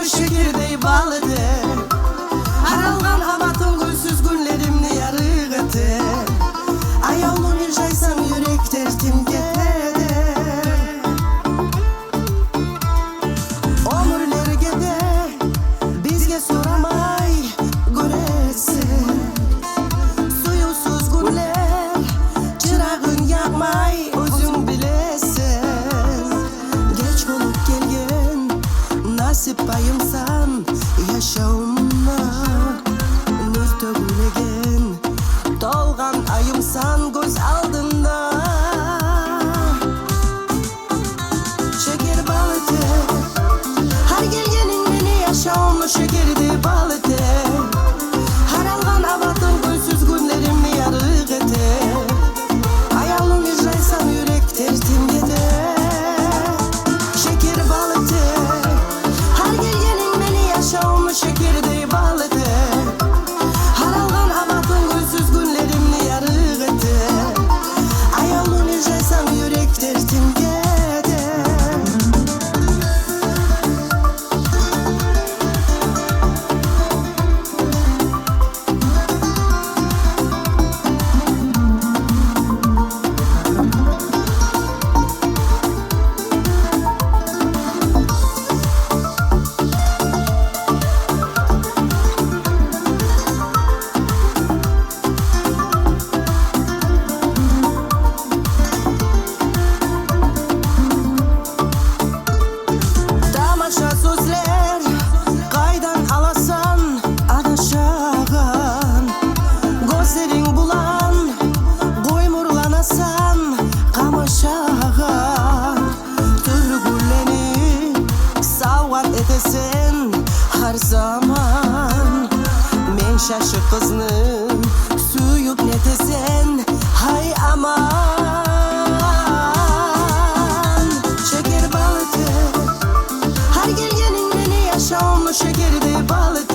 yaşamlı şekirdeği bağladı. Haralgan havatın gülsüz günlerimni yarıgıtı. Ayağımı bir jaysam yürek dertim ketedi. Ömürlerge de bizge soramay göresin. Suyusuz günler çırağın yakmay özün bilesin. Geç bulup gelgen nasip payımsan yaşamına nur tөгülegen dolgan ayımsan göz aldında. Şeker balıdı har gelgenin meni yaşamlı şekerdi balıdı. Haralgan abatın gülsüz günlerimni yarıgıdı. Ayağımı yıraysam yürek dertim gede. Şeker balıdı har gelgenin meni yaşamlı şekerdi balıdı. Haralgan abatın gülsüz günlerimni yarıgıdı. Ayağımı yıraysam yürek dertim gede. Tamaşa sözler kaydan alasan adaşağın. Gözlerin bulan koymurlanasan kamaşağın. Türgüleni savat etesen her zaman. Men şaşı kızını suyup netesen hay aman. Şeker balıdı har gelgenin meni yaşamlı şekerdi balıdı.